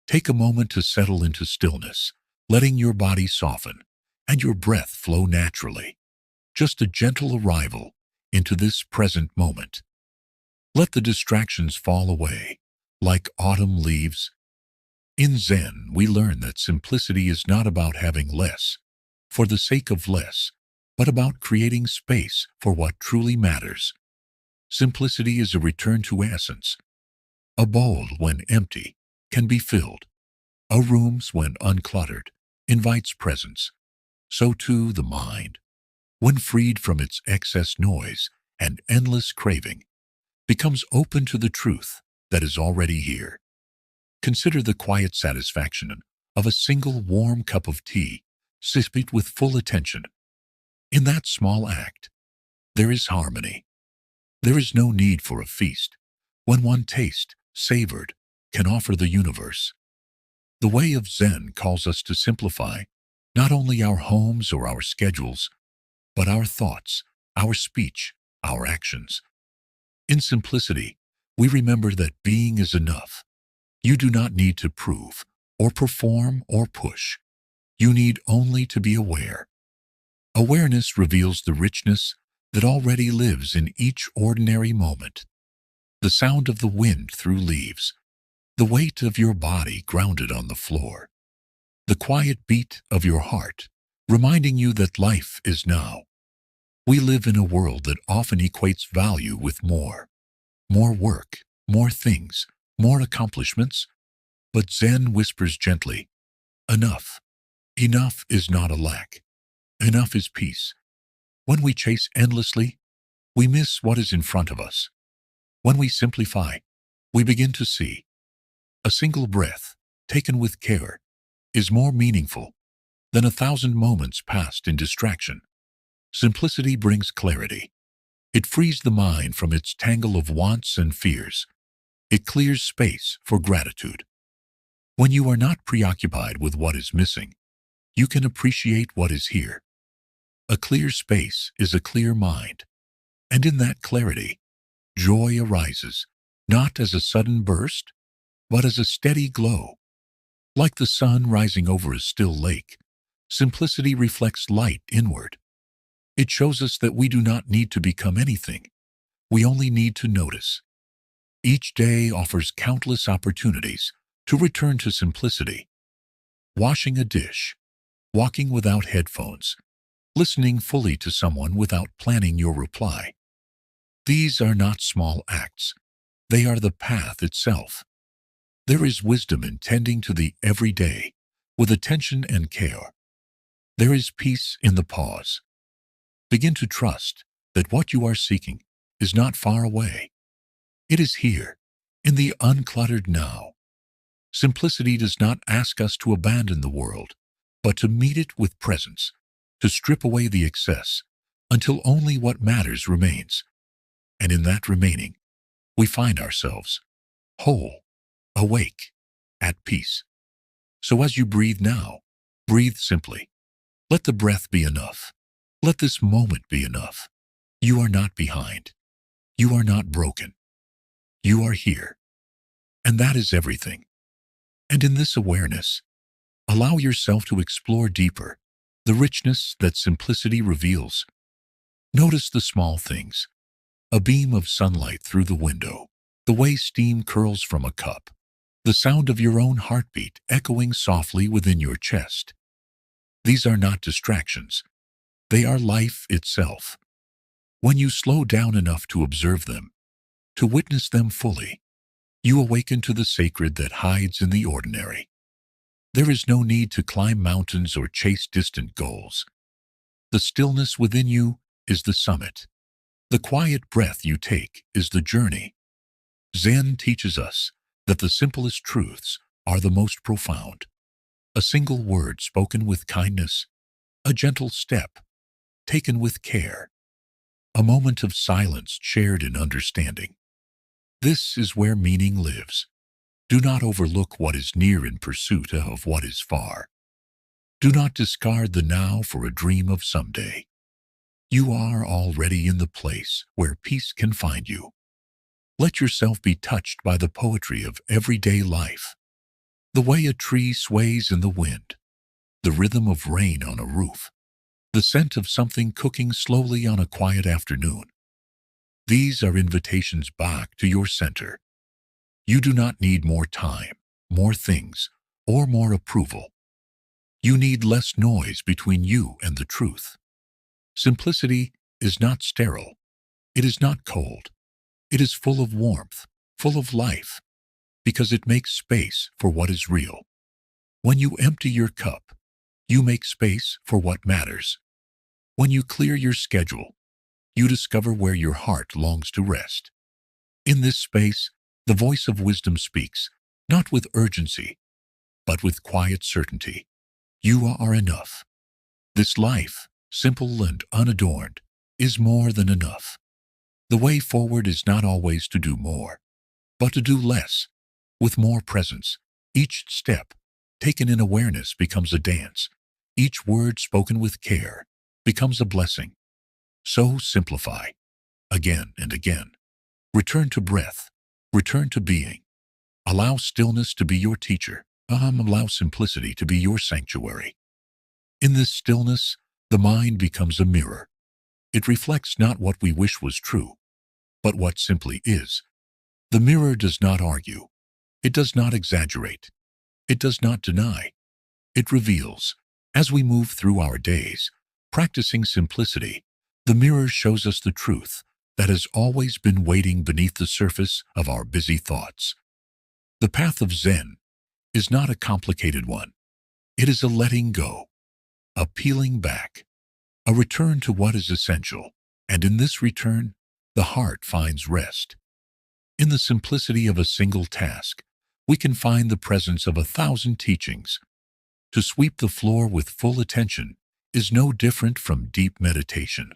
Take a moment to settle into stillness, letting your body soften and your breath flow naturally. Just a gentle arrival into this present moment. Let the distractions fall away, like autumn leaves. In Zen, we learn that simplicity is not about having less for the sake of less, but about creating space for what truly matters. Simplicity is a return to essence. A bowl, when empty, can be filled. A room, when uncluttered, invites presence. So too the mind, when freed from its excess noise and endless craving, becomes open to the truth that is already here. Consider the quiet satisfaction of a single warm cup of tea, sipped with full attention. In that small act, there is harmony. There is no need for a feast when one taste, savored, can offer the universe. The way of Zen calls us to simplify not only our homes or our schedules, but our thoughts, our speech, our actions. In simplicity, we remember that being is enough. You do not need to prove, or perform, or push. You need only to be aware. Awareness reveals the richness that already lives in each ordinary moment. The sound of the wind through leaves, the weight of your body grounded on the floor, the quiet beat of your heart, reminding you that life is now. We live in a world that often equates value with more. More work, more things, more accomplishments. But Zen whispers gently, enough. Enough is not a lack. Enough is peace. When we chase endlessly, we miss what is in front of us. When we simplify, we begin to see. A single breath, taken with care, is more meaningful than 1,000 moments passed in distraction. Simplicity brings clarity. It frees the mind from its tangle of wants and fears. It clears space for gratitude. When you are not preoccupied with what is missing, you can appreciate what is here. A clear space is a clear mind, and in that clarity, joy arises, not as a sudden burst, but as a steady glow. Like the sun rising over a still lake, simplicity reflects light inward. It shows us that we do not need to become anything. We only need to notice. Each day offers countless opportunities to return to simplicity. Washing a dish, walking without headphones, listening fully to someone without planning your reply. These are not small acts. They are the path itself. There is wisdom in tending to the everyday with attention and care. There is peace in the pause. Begin to trust that what you are seeking is not far away. It is here, in the uncluttered now. Simplicity does not ask us to abandon the world, but to meet it with presence, to strip away the excess until only what matters remains. And in that remaining, we find ourselves whole, awake, at peace. So as you breathe now, breathe simply. Let the breath be enough. Let this moment be enough. You are not behind. You are not broken. You are here. And that is everything. And in this awareness, allow yourself to explore deeper the richness that simplicity reveals. Notice the small things. A beam of sunlight through the window, the way steam curls from a cup, the sound of your own heartbeat echoing softly within your chest. These are not distractions. They are life itself. When you slow down enough to observe them, to witness them fully, you awaken to the sacred that hides in the ordinary. There is no need to climb mountains or chase distant goals. The stillness within you is the summit. The quiet breath you take is the journey. Zen teaches us that the simplest truths are the most profound. A single word spoken with kindness, a gentle step taken with care, a moment of silence shared in understanding. This is where meaning lives. Do not overlook what is near in pursuit of what is far. Do not discard the now for a dream of someday. You are already in the place where peace can find you. Let yourself be touched by the poetry of everyday life. The way a tree sways in the wind, the rhythm of rain on a roof, the scent of something cooking slowly on a quiet afternoon. These are invitations back to your center. You do not need more time, more things, or more approval. You need less noise between you and the truth. Simplicity is not sterile. It is not cold. It is full of warmth, full of life, because it makes space for what is real. When you empty your cup, you make space for what matters. When you clear your schedule, you discover where your heart longs to rest. In this space, the voice of wisdom speaks, not with urgency, but with quiet certainty. You are enough. This life, simple and unadorned, is more than enough. The way forward is not always to do more, but to do less, with more presence. Each step, taken in awareness, becomes a dance. Each word spoken with care becomes a blessing. So simplify, again and again. Return to breath. Return to being. Allow stillness to be your teacher. Allow simplicity to be your sanctuary. In this stillness, the mind becomes a mirror. It reflects not what we wish was true, but what simply is. The mirror does not argue. It does not exaggerate. It does not deny. It reveals. As we move through our days, practicing simplicity, the mirror shows us the truth that has always been waiting beneath the surface of our busy thoughts. The path of Zen is not a complicated one. It is a letting go, a peeling back, a return to what is essential, and in this return, the heart finds rest. In the simplicity of a single task, we can find the presence of 1,000 teachings. To sweep the floor with full attention is no different from deep meditation.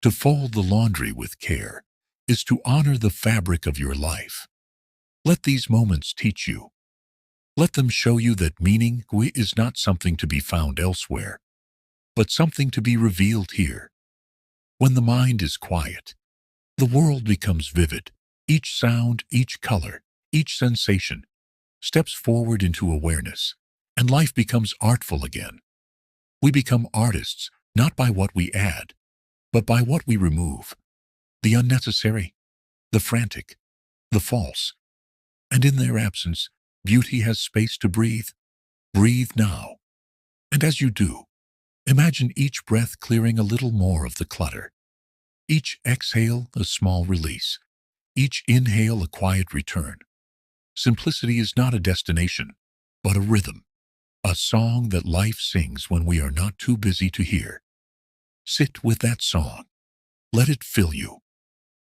To fold the laundry with care is to honor the fabric of your life. Let these moments teach you. Let them show you that meaning is not something to be found elsewhere, but something to be revealed here. When the mind is quiet, the world becomes vivid. Each sound, each color, each sensation steps forward into awareness, and life becomes artful again. We become artists not by what we add, but by what we remove. The unnecessary, the frantic, the false. And in their absence, beauty has space to breathe. Breathe now. And as you do, imagine each breath clearing a little more of the clutter. Each exhale a small release. Each inhale a quiet return. Simplicity is not a destination, but a rhythm, a song that life sings when we are not too busy to hear. Sit with that song. Let it fill you.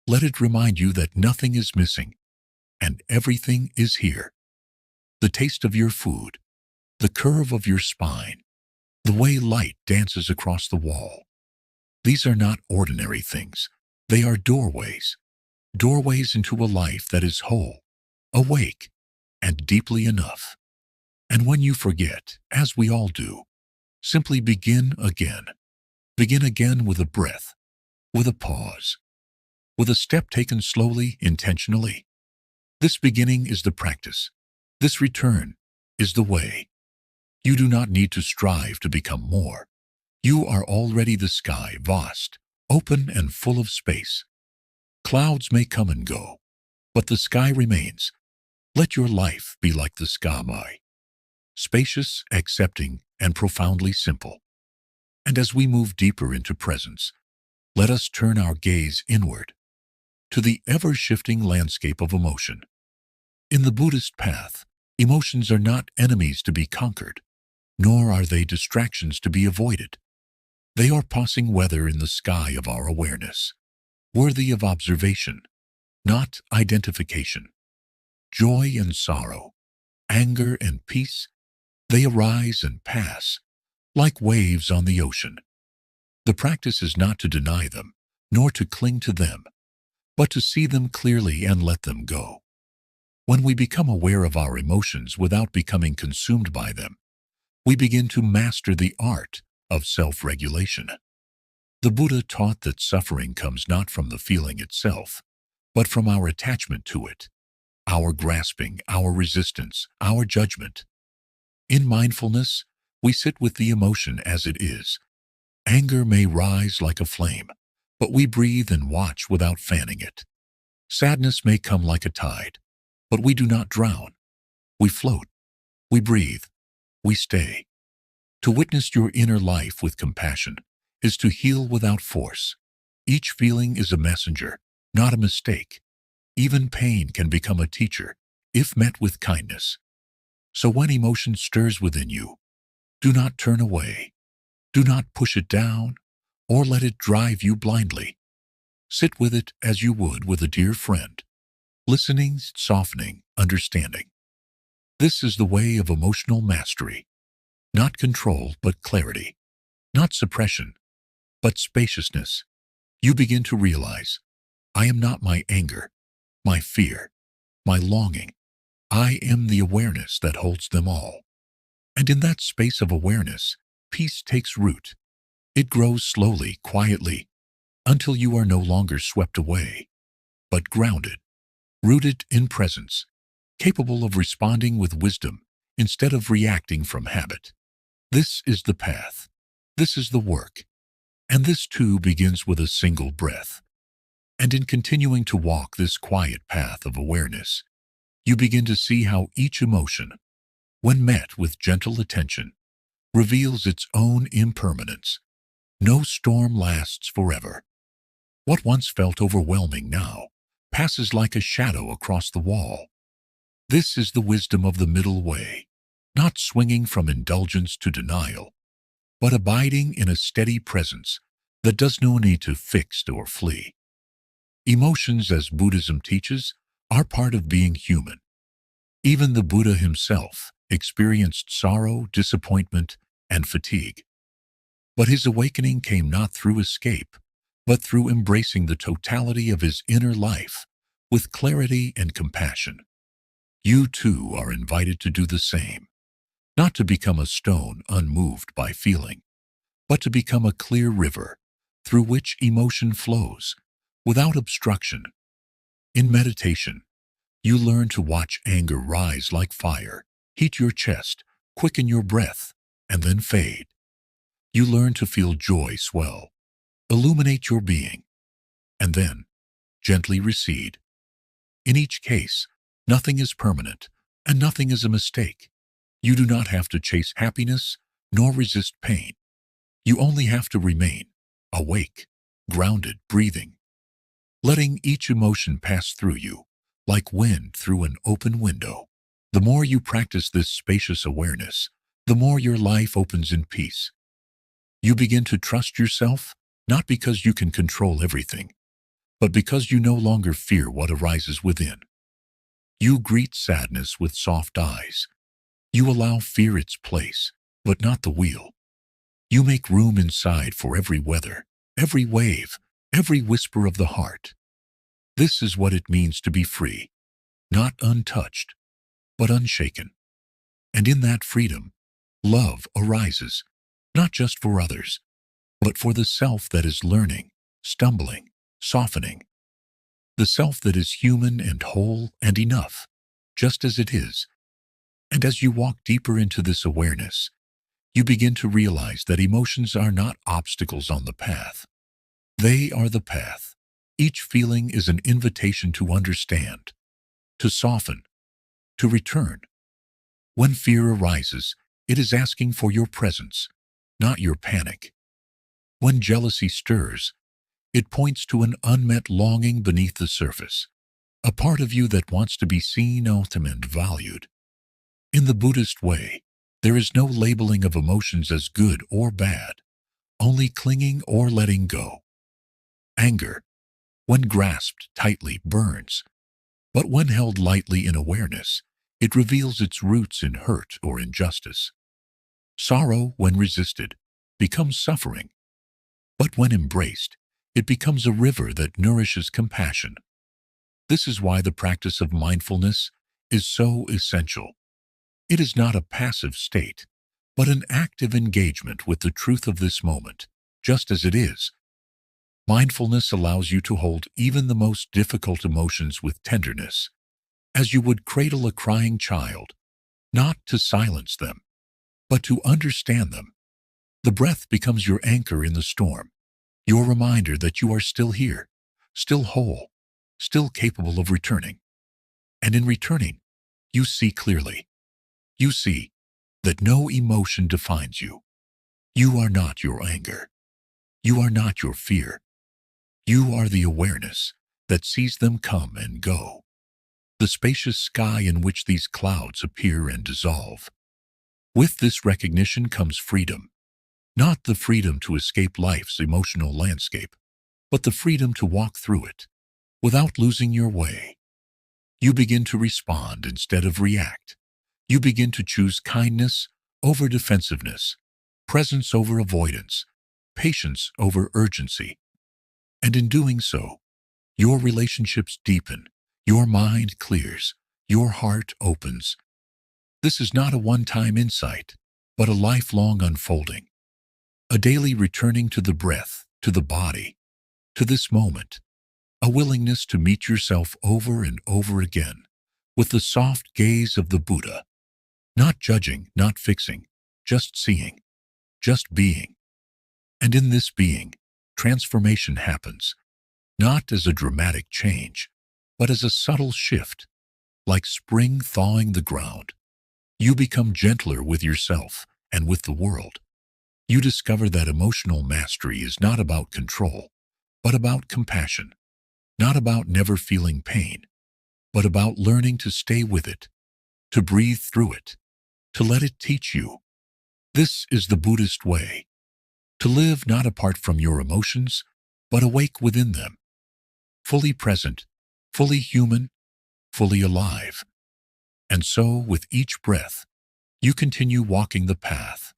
Let it remind you that nothing is missing and everything is here. The taste of your food, the curve of your spine, the way light dances across the wall. These are not ordinary things. They are doorways. Doorways into a life that is whole, awake, and deeply enough. And when you forget, as we all do, simply begin again. Begin again with a breath, with a pause, with a step taken slowly, intentionally. This beginning is the practice. This return is the way. You do not need to strive to become more. You are already the sky, vast, open, and full of space. Clouds may come and go, but the sky remains. Let your life be like the sky, spacious, accepting, and profoundly simple. And as we move deeper into presence, let us turn our gaze inward, to the ever-shifting landscape of emotion. In the Buddhist path, emotions are not enemies to be conquered, nor are they distractions to be avoided. They are passing weather in the sky of our awareness, worthy of observation, not identification. Joy and sorrow, anger and peace, they arise and pass, like waves on the ocean. The practice is not to deny them, nor to cling to them, but to see them clearly and let them go. When we become aware of our emotions without becoming consumed by them, we begin to master the art of self-regulation. The Buddha taught that suffering comes not from the feeling itself, but from our attachment to it. our grasping, our resistance, our judgment. In mindfulness, we sit with the emotion as it is. Anger may rise like a flame, but we breathe and watch without fanning it. Sadness may come like a tide, but we do not drown. We float, we breathe, we stay. To witness your inner life with compassion is to heal without force. Each feeling is a messenger, not a mistake. Even pain can become a teacher if met with kindness. So when emotion stirs within you, do not turn away. Do not push it down or let it drive you blindly. Sit with it as you would with a dear friend, listening, softening, understanding. This is the way of emotional mastery. Not control, but clarity. Not suppression, but spaciousness. You begin to realize, I am not my anger, my fear, my longing. I am the awareness that holds them all. And in that space of awareness, peace takes root. It grows slowly, quietly, until you are no longer swept away, but grounded, rooted in presence, capable of responding with wisdom instead of reacting from habit. This is the path. This is the work. And this too begins with a single breath. And in continuing to walk this quiet path of awareness, you begin to see how each emotion, when met with gentle attention, reveals its own impermanence. No storm lasts forever. What once felt overwhelming now passes like a shadow across the wall. This is the wisdom of the middle way, not swinging from indulgence to denial, but abiding in a steady presence that does no need to fix or flee. Emotions, as Buddhism teaches, are part of being human. Even the Buddha himself experienced sorrow, disappointment, and fatigue. But his awakening came not through escape, but through embracing the totality of his inner life with clarity and compassion. You too are invited to do the same, not to become a stone unmoved by feeling, but to become a clear river through which emotion flows without obstruction. In meditation, you learn to watch anger rise like fire, heat your chest, quicken your breath, and then fade. You learn to feel joy swell, illuminate your being, and then gently recede. In each case, nothing is permanent, and nothing is a mistake. You do not have to chase happiness, nor resist pain. You only have to remain awake, grounded, breathing, letting each emotion pass through you like wind through an open window. The more you practice this spacious awareness, the more your life opens in peace. You begin to trust yourself, not because you can control everything, but because you no longer fear what arises within. You greet sadness with soft eyes. You allow fear its place, but not the wheel. You make room inside for every weather, every wave, every whisper of the heart. This is what it means to be free, not untouched, but unshaken. And in that freedom, love arises, not just for others, but for the self that is learning, stumbling, softening. The self that is human and whole and enough, just as it is. And as you walk deeper into this awareness, you begin to realize that emotions are not obstacles on the path. They are the path. Each feeling is an invitation to understand, to soften, to return. When fear arises, it is asking for your presence, not your panic. When jealousy stirs, it points to an unmet longing beneath the surface, a part of you that wants to be seen, and valued. In the Buddhist way, there is no labeling of emotions as good or bad, only clinging or letting go. Anger, when grasped tightly, burns, but when held lightly in awareness, it reveals its roots in hurt or injustice. Sorrow, when resisted, becomes suffering, but when embraced, it becomes a river that nourishes compassion. This is why the practice of mindfulness is so essential. It is not a passive state, but an active engagement with the truth of this moment, just as it is. Mindfulness allows you to hold even the most difficult emotions with tenderness, as you would cradle a crying child, not to silence them, but to understand them. The breath becomes your anchor in the storm, your reminder that you are still here, still whole, still capable of returning. And in returning, you see clearly. You see that no emotion defines you. You are not your anger. You are not your fear. You are the awareness that sees them come and go, the spacious sky in which these clouds appear and dissolve. With this recognition comes freedom, not the freedom to escape life's emotional landscape, but the freedom to walk through it without losing your way. You begin to respond instead of react. You begin to choose kindness over defensiveness, presence over avoidance, patience over urgency. And in doing so, your relationships deepen, your mind clears, your heart opens. This is not a one-time insight, but a lifelong unfolding, a daily returning to the breath, to the body, to this moment, a willingness to meet yourself over and over again with the soft gaze of the Buddha, not judging, not fixing, just seeing, just being. And in this being, transformation happens, not as a dramatic change, but as a subtle shift, like spring thawing the ground. You become gentler with yourself and with the world. You discover that emotional mastery is not about control, but about compassion, not about never feeling pain, but about learning to stay with it, to breathe through it, to let it teach you. This is the Buddhist way, to live not apart from your emotions, but awake within them, fully present, fully human, fully alive. And so, with each breath, you continue walking the path,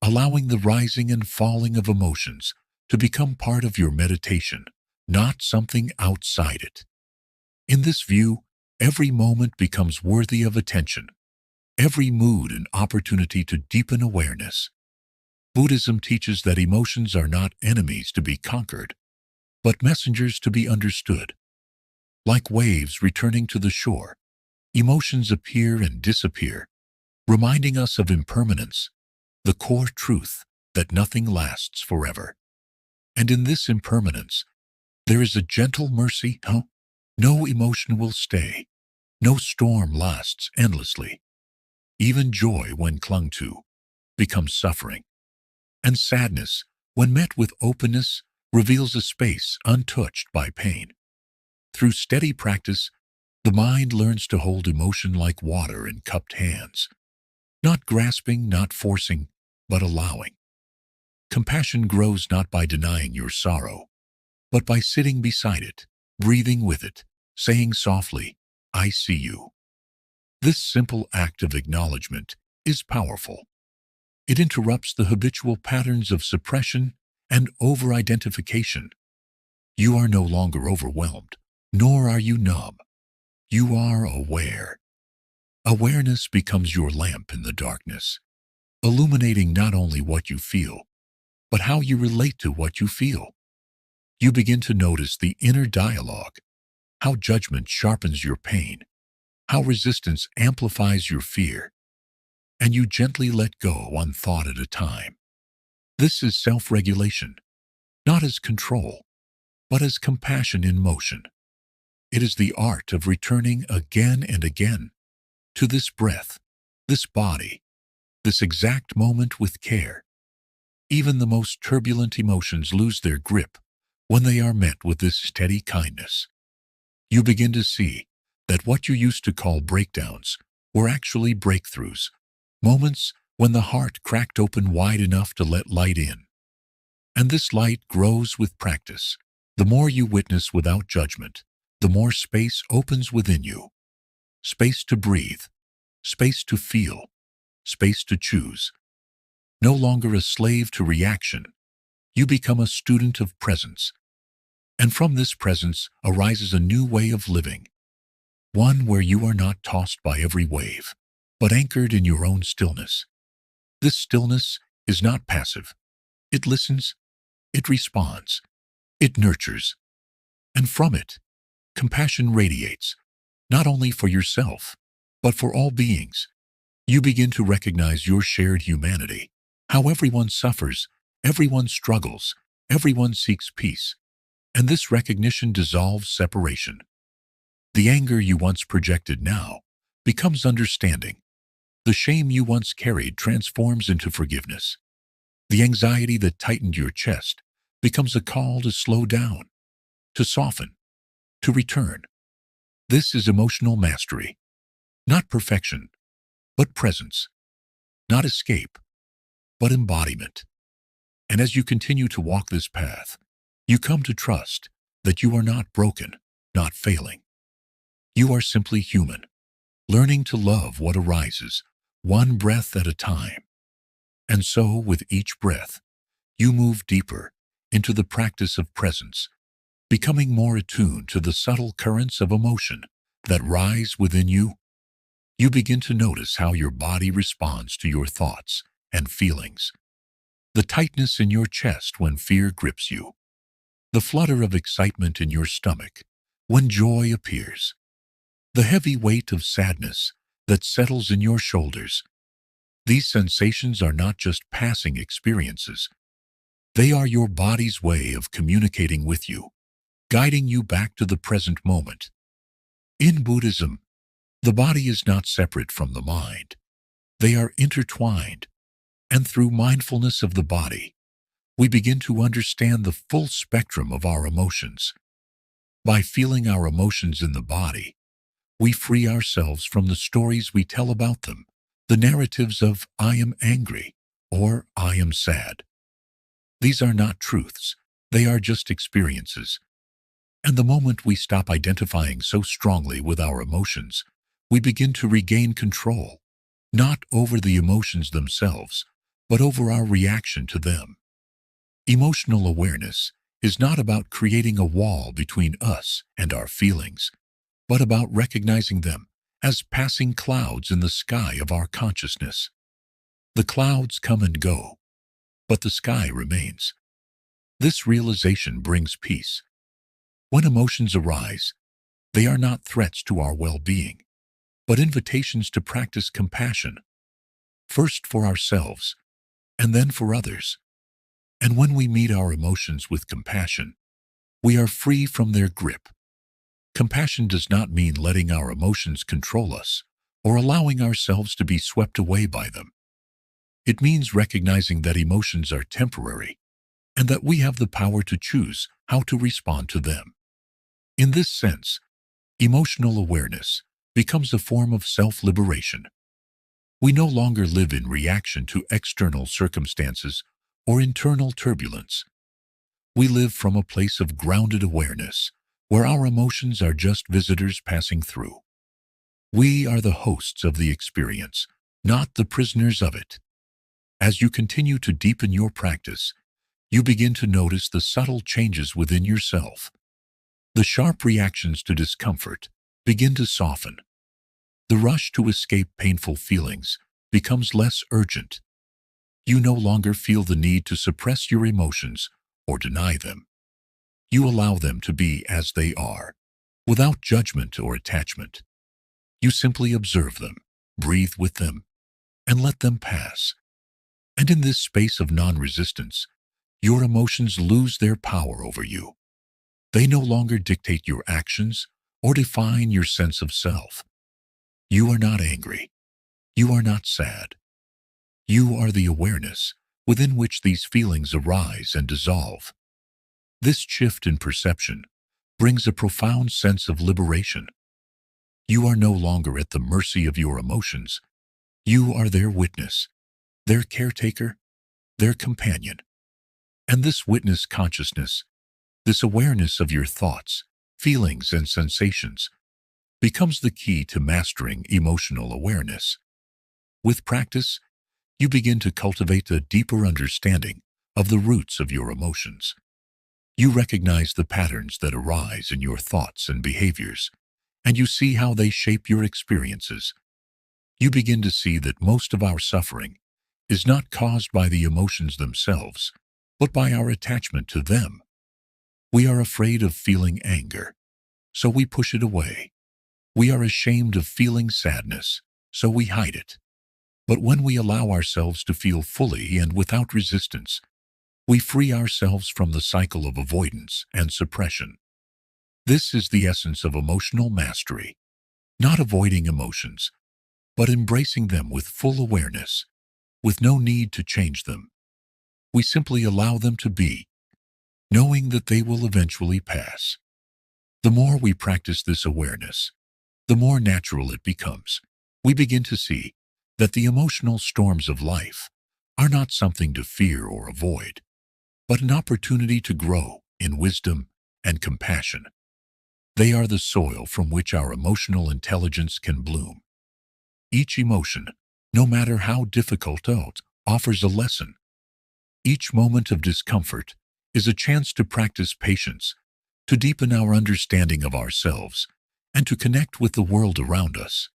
allowing the rising and falling of emotions to become part of your meditation, not something outside it. In this view, every moment becomes worthy of attention, every mood an opportunity to deepen awareness. Buddhism teaches that emotions are not enemies to be conquered, but messengers to be understood. Like waves returning to the shore, emotions appear and disappear, reminding us of impermanence, the core truth that nothing lasts forever. And in this impermanence, there is a gentle mercy. No emotion will stay. No storm lasts endlessly. Even joy, when clung to, becomes suffering. And sadness, when met with openness, reveals a space untouched by pain. Through steady practice, the mind learns to hold emotion like water in cupped hands, not grasping, not forcing, but allowing. Compassion grows not by denying your sorrow, but by sitting beside it, breathing with it, saying softly, "I see you." This simple act of acknowledgement is powerful. It interrupts the habitual patterns of suppression and over-identification. You are no longer overwhelmed, nor are you numb. You are aware. Awareness becomes your lamp in the darkness, illuminating not only what you feel, but how you relate to what you feel. You begin to notice the inner dialogue, how judgment sharpens your pain, how resistance amplifies your fear, and you gently let go one thought at a time. This is self-regulation, not as control, but as compassion in motion. It is the art of returning again and again to this breath, this body, this exact moment with care. Even the most turbulent emotions lose their grip when they are met with this steady kindness. You begin to see that what you used to call breakdowns were actually breakthroughs, moments when the heart cracked open wide enough to let light in. And this light grows with practice. The more you witness without judgment, the more space opens within you. Space to breathe, space to feel, space to choose. No longer a slave to reaction, you become a student of presence. And from this presence arises a new way of living, one where you are not tossed by every wave, but anchored in your own stillness. This stillness is not passive. It listens, it responds, it nurtures. And from it, compassion radiates, not only for yourself, but for all beings. You begin to recognize your shared humanity, how everyone suffers, everyone struggles, everyone seeks peace, and this recognition dissolves separation. The anger you once projected now becomes understanding. The shame you once carried transforms into forgiveness. The anxiety that tightened your chest becomes a call to slow down, to soften, to return. This is emotional mastery, not perfection, but presence, not escape, but embodiment. And as you continue to walk this path, you come to trust that you are not broken, not failing. You are simply human, learning to love what arises, one breath at a time. And so, with each breath, you move deeper into the practice of presence, becoming more attuned to the subtle currents of emotion that rise within you. You begin to notice how your body responds to your thoughts and feelings. The tightness in your chest when fear grips you. The flutter of excitement in your stomach when joy appears. The heavy weight of sadness that settles in your shoulders. These sensations are not just passing experiences. They are your body's way of communicating with you, guiding you back to the present moment. In Buddhism, the body is not separate from the mind. They are intertwined, and through mindfulness of the body, we begin to understand the full spectrum of our emotions. By feeling our emotions in the body, we free ourselves from the stories we tell about them, the narratives of "I am angry" or "I am sad." These are not truths, they are just experiences. And the moment we stop identifying so strongly with our emotions, we begin to regain control, not over the emotions themselves, but over our reaction to them. Emotional awareness is not about creating a wall between us and our feelings, but about recognizing them as passing clouds in the sky of our consciousness. The clouds come and go, but the sky remains. This realization brings peace. When emotions arise, they are not threats to our well-being, but invitations to practice compassion, first for ourselves and then for others. And when we meet our emotions with compassion, we are free from their grip. Compassion does not mean letting our emotions control us or allowing ourselves to be swept away by them. It means recognizing that emotions are temporary and that we have the power to choose how to respond to them. In this sense, emotional awareness becomes a form of self-liberation. We no longer live in reaction to external circumstances or internal turbulence. We live from a place of grounded awareness, where our emotions are just visitors passing through. We are the hosts of the experience, not the prisoners of it. As you continue to deepen your practice, you begin to notice the subtle changes within yourself. The sharp reactions to discomfort begin to soften. The rush to escape painful feelings becomes less urgent. You no longer feel the need to suppress your emotions or deny them. You allow them to be as they are, without judgment or attachment. You simply observe them, breathe with them, and let them pass. And in this space of non-resistance, your emotions lose their power over you. They no longer dictate your actions or define your sense of self. You are not angry. You are not sad. You are the awareness within which these feelings arise and dissolve. This shift in perception brings a profound sense of liberation. You are no longer at the mercy of your emotions. You are their witness, their caretaker, their companion. And this witness consciousness, this awareness of your thoughts, feelings, and sensations, becomes the key to mastering emotional awareness. With practice, you begin to cultivate a deeper understanding of the roots of your emotions. You recognize the patterns that arise in your thoughts and behaviors, and you see how they shape your experiences. You begin to see that most of our suffering is not caused by the emotions themselves, but by our attachment to them. We are afraid of feeling anger, so we push it away. We are ashamed of feeling sadness, so we hide it. But when we allow ourselves to feel fully and without resistance, we free ourselves from the cycle of avoidance and suppression. This is the essence of emotional mastery, not avoiding emotions, but embracing them with full awareness, with no need to change them. We simply allow them to be, knowing that they will eventually pass. The more we practice this awareness, the more natural it becomes. We begin to see that the emotional storms of life are not something to fear or avoid, but an opportunity to grow in wisdom and compassion. They are the soil from which our emotional intelligence can bloom. Each emotion, no matter how difficult, offers a lesson. Each moment of discomfort is a chance to practice patience, to deepen our understanding of ourselves, and to connect with the world around us.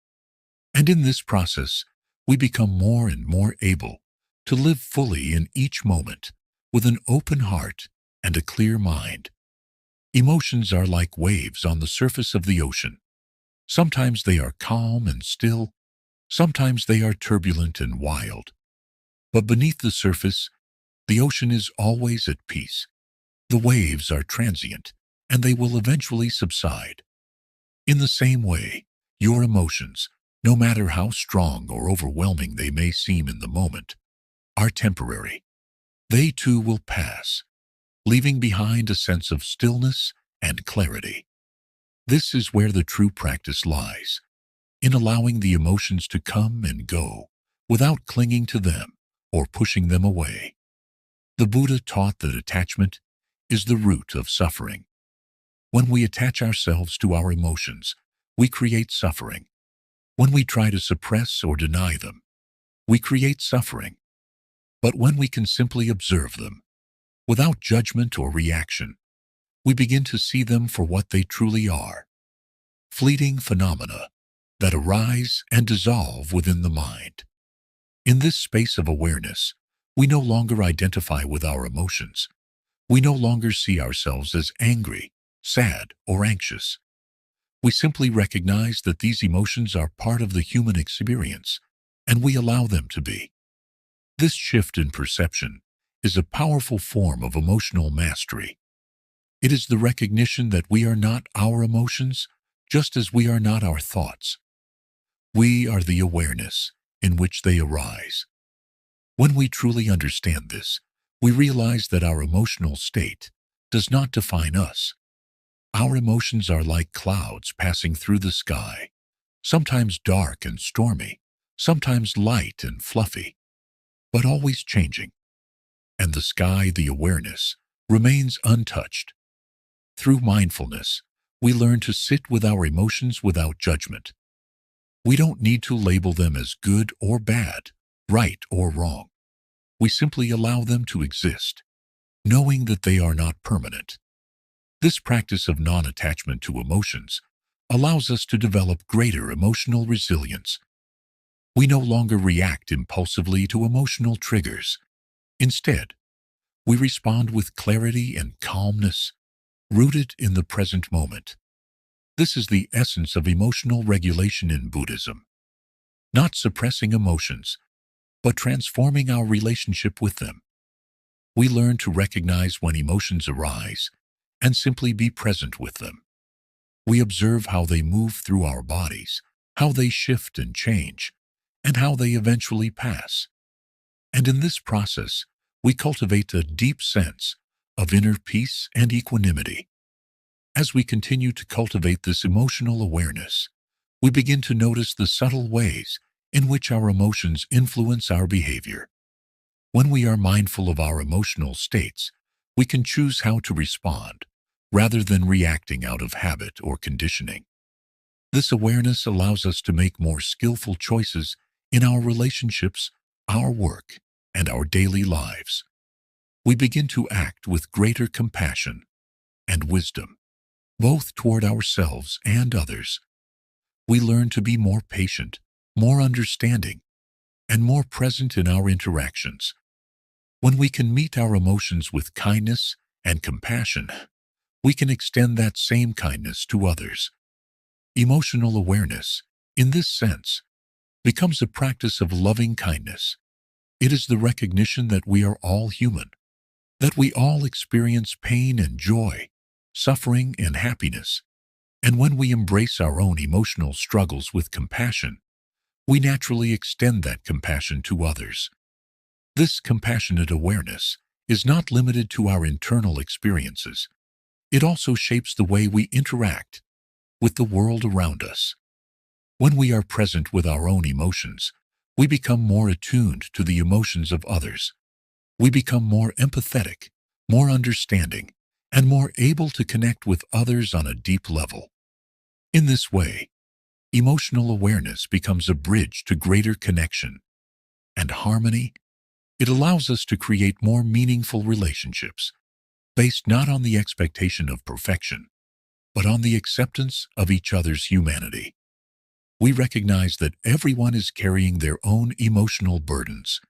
And in this process, we become more and more able to live fully in each moment with an open heart and a clear mind. Emotions are like waves on the surface of the ocean. Sometimes they are calm and still, sometimes they are turbulent and wild. But beneath the surface, the ocean is always at peace. The waves are transient, and they will eventually subside. In the same way, your emotions, no matter how strong or overwhelming they may seem in the moment, are temporary. They too will pass, leaving behind a sense of stillness and clarity. This is where the true practice lies, in allowing the emotions to come and go without clinging to them or pushing them away. The Buddha taught that attachment is the root of suffering. When we attach ourselves to our emotions, we create suffering. When we try to suppress or deny them, we create suffering. But when we can simply observe them, without judgment or reaction, we begin to see them for what they truly are: fleeting phenomena that arise and dissolve within the mind. In this space of awareness, we no longer identify with our emotions. We no longer see ourselves as angry, sad, or anxious. We simply recognize that these emotions are part of the human experience, and we allow them to be. This shift in perception is a powerful form of emotional mastery. It is the recognition that we are not our emotions, just as we are not our thoughts. We are the awareness in which they arise. When we truly understand this, we realize that our emotional state does not define us. Our emotions are like clouds passing through the sky, sometimes dark and stormy, sometimes light and fluffy, but always changing. And the sky, the awareness, remains untouched. Through mindfulness, we learn to sit with our emotions without judgment. We don't need to label them as good or bad, right or wrong. We simply allow them to exist, knowing that they are not permanent. This practice of non-attachment to emotions allows us to develop greater emotional resilience. We no longer react impulsively to emotional triggers. Instead, we respond with clarity and calmness, rooted in the present moment. This is the essence of emotional regulation in Buddhism. Not suppressing emotions, but transforming our relationship with them. We learn to recognize when emotions arise and simply be present with them. We observe how they move through our bodies, how they shift and change, and how they eventually pass. And in this process, we cultivate a deep sense of inner peace and equanimity. As we continue to cultivate this emotional awareness, we begin to notice the subtle ways in which our emotions influence our behavior. When we are mindful of our emotional states, we can choose how to respond, rather than reacting out of habit or conditioning. This awareness allows us to make more skillful choices in our relationships, our work, and our daily lives. We begin to act with greater compassion and wisdom, both toward ourselves and others. We learn to be more patient, more understanding, and more present in our interactions. When we can meet our emotions with kindness and compassion, we can extend that same kindness to others. Emotional awareness, in this sense, becomes a practice of loving kindness. It is the recognition that we are all human, that we all experience pain and joy, suffering and happiness, and when we embrace our own emotional struggles with compassion, we naturally extend that compassion to others. This compassionate awareness is not limited to our internal experiences. It also shapes the way we interact with the world around us. When we are present with our own emotions, we become more attuned to the emotions of others. We become more empathetic, more understanding, and more able to connect with others on a deep level. In this way, emotional awareness becomes a bridge to greater connection and harmony. It allows us to create more meaningful relationships, based not on the expectation of perfection, but on the acceptance of each other's humanity. We recognize that everyone is carrying their own emotional burdens,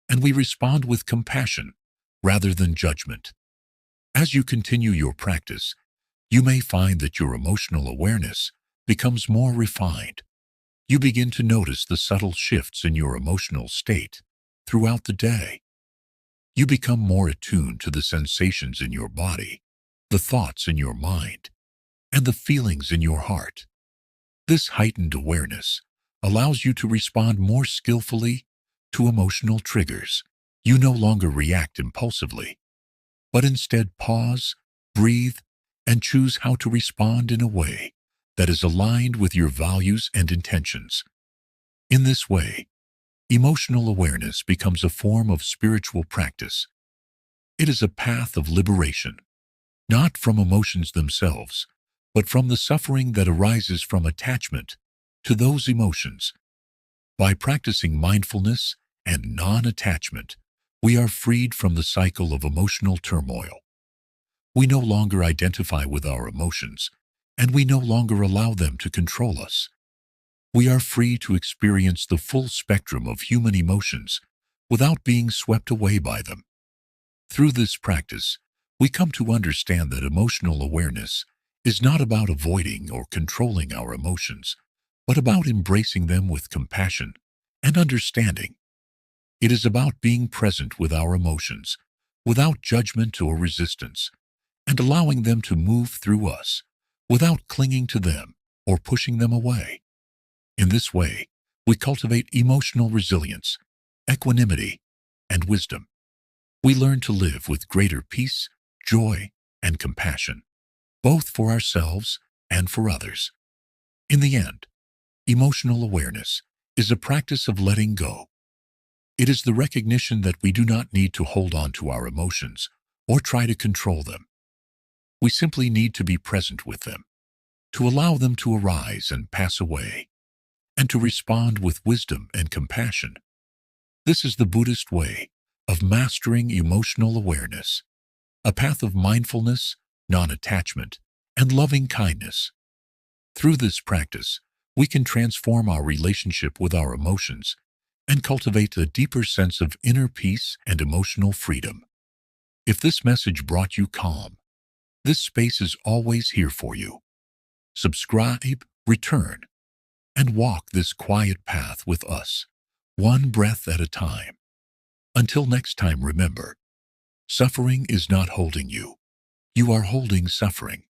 and we respond with compassion rather than judgment. As you continue your practice, you may find that your emotional awareness becomes more refined. You begin to notice the subtle shifts in your emotional state throughout the day. You become more attuned to the sensations in your body, the thoughts in your mind, and the feelings in your heart. This heightened awareness allows you to respond more skillfully to emotional triggers. You no longer react impulsively, but instead pause, breathe, and choose how to respond in a way that is aligned with your values and intentions. In this way, emotional awareness becomes a form of spiritual practice. It is a path of liberation, not from emotions themselves, but from the suffering that arises from attachment to those emotions. By practicing mindfulness and non-attachment, we are freed from the cycle of emotional turmoil. We no longer identify with our emotions, and we no longer allow them to control us. We are free to experience the full spectrum of human emotions without being swept away by them. Through this practice, we come to understand that emotional awareness is not about avoiding or controlling our emotions, but about embracing them with compassion and understanding. It is about being present with our emotions, without judgment or resistance, and allowing them to move through us, without clinging to them or pushing them away. In this way, we cultivate emotional resilience, equanimity, and wisdom. We learn to live with greater peace, joy, and compassion, both for ourselves and for others. In the end, emotional awareness is a practice of letting go. It is the recognition that we do not need to hold on to our emotions or try to control them. We simply need to be present with them, to allow them to arise and pass away, and to respond with wisdom and compassion. This is the Buddhist way of mastering emotional awareness, a path of mindfulness, non-attachment, and loving kindness. Through this practice, we can transform our relationship with our emotions and cultivate a deeper sense of inner peace and emotional freedom. If this message brought you calm, this space is always here for you. Subscribe, return, and walk this quiet path with us, one breath at a time. Until next time, remember, suffering is not holding you. You are holding suffering.